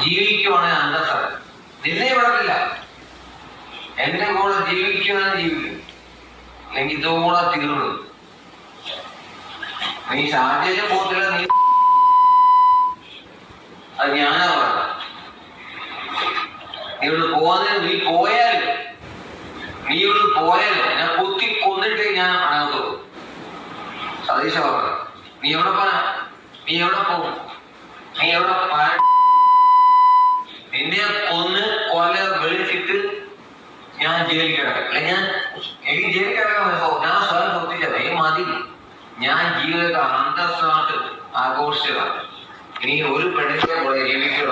ജീവിക്കുവാണെങ്കിൽ അന്തസ്സാണ്. നിന്നെ വിടത്തില്ല. എന്റെ കൂടെ ജീവിക്കുവാണെങ്കിൽ ജീവിക്കും, അല്ലെങ്കിൽ ഇതുകൂടെ തീർന്നു. നീ സാഹചര്യം പോകത്തില്ല. നീ അത് ഞാനാ പറഞ്ഞത്. നീ ഇവിടെ പോകാതെ നീ പോയാലും ഞാൻ കുത്തി കൊന്നിട്ട് ഞാൻ അനകത്തുള്ളൂ. സതീശ പറഞ്ഞു, നീ എവിടെ പോകാൻ? നീ എവിടെ പോകും? നീ എവിടെ നിന്നെ കൊന്ന് കൊല വിളിച്ചിട്ട് ഞാൻ ജയിലിൽ കിടക്കാം. അല്ലെ എനിക്ക് ജയിലിൽ കിടക്കാൻ ഞാൻ സ്വയം ശ്രദ്ധിച്ചത് ഈ മതി. ഞാൻ ജീവിതത്തെ അന്തസ്സായിട്ട് ആഘോഷിച്ചതാണ്. നീ ഒരു പെണ്ണിന്റെ കൂടെ ജീവിക്കുക